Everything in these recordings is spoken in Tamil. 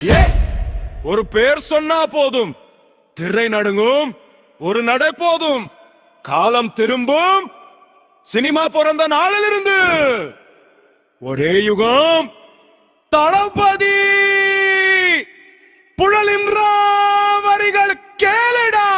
ஏ ஒரு பேர் சொன்னா போதும், திரை நடுங்கும். ஒரு நடை போதும், காலம் திரும்பும். சினிமா பிறந்த நாளிலிருந்து ஒரே யுகம். தளபதி புழலின்ற வரிகள் கேளடா.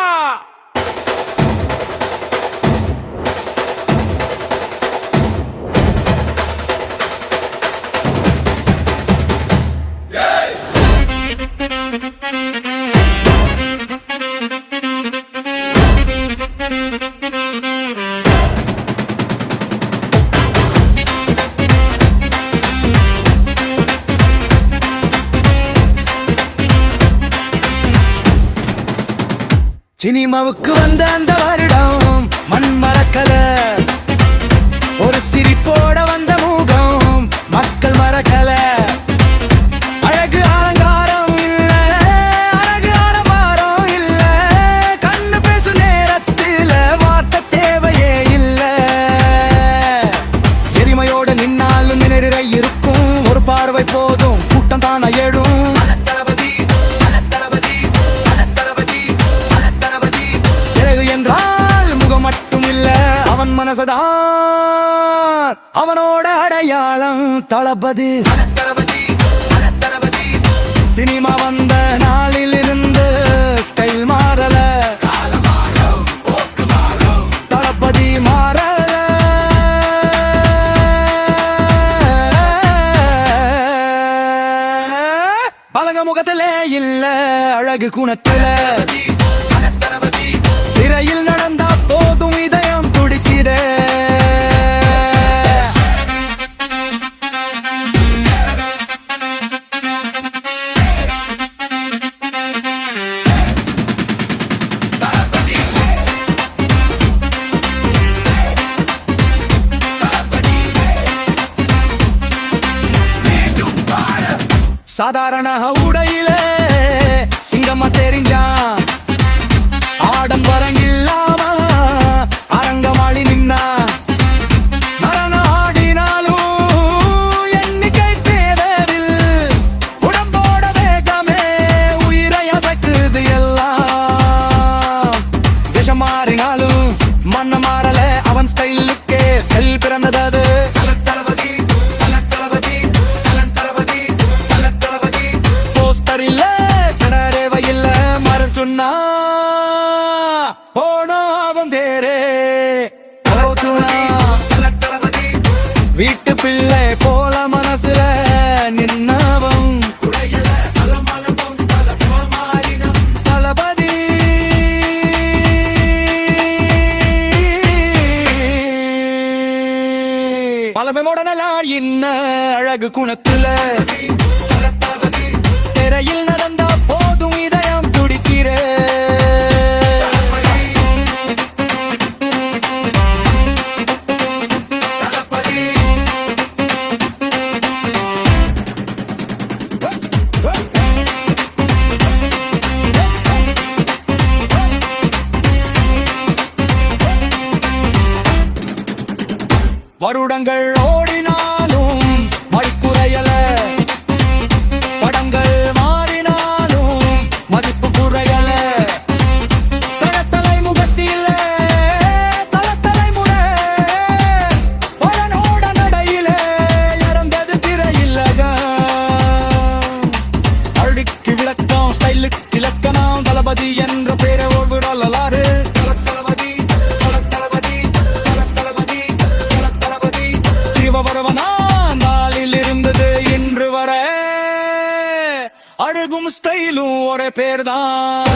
சினிமாவுக்கு வந்த அந்த வருடம் மண் மறக்கல, ஒரு சிரிப்போட வந்த முகம் மக்கள் மறக்கல. அழகு அலங்காரம் இல்ல, அழகு ஆரவாரம் இல்ல, கண்ணு பேசு நேரத்தில் வார்த்தை தேவையே இல்ல. எரிமையோட நின்னாலும் நினைறை இருக்கும், ஒரு பார்வை போதும் கூட்டம் தானா எழும். அவன் மனசதான் அவனோட அடையாளம் தளபதி. சினிமா வந்த நாளில் இருந்து ஸ்டைல் மாறல, தளபதி மாறல. பழக முகத்திலே இல்ல, அழகு குணத்தில. திரையில் நடந்தா போதும் இதயம் துடிக்கிற. சாதாரண உடையிலே சிங்கம்மா தெரிஞ்சான், ஆடம்பரம் இல்லாம அரங்கமாளி நின்னா. மரணம் ஆடினாலும் எண்ணிக்கை தேவையில், உடம்போட வேகமே உயிரை அசைக்குது எல்லாம். விஷம் மாறினாலும் மண்ண மாறல, அவன் ஸ்டைலுக்கே ஸ்டைல் பிறந்தது. போஸ்டர் இல்ல, கடரேவ இல்ல, மறைச்சுன்னா வீட்டு பிள்ளை போல மனசுல நின்னவன் தளபதி. பலமை மோடனலார் இன்ன அழகு குணத்துல. திரையில் நடந்தா போதும் இதயம் துடிக்கிற. வருடங்கள் ஓடினாலும் மதிப்புரையல, படங்கள் மாறினாலும் மதிப்பு குறையல. தளத்தலை முகத்தில தளத்தலைமுறை, பலனோட நடையில இறந்தது திரையில்லக. அழுக்கு விளக்கம் ஸ்டைலுக்கு இலக்கணம், தளபதி என்ற பேரை ஓடுறலாறு. நாளில் இருந்தது இன்று வர அழகும் ஸ்டைலும் ஒரே பேர்தான்.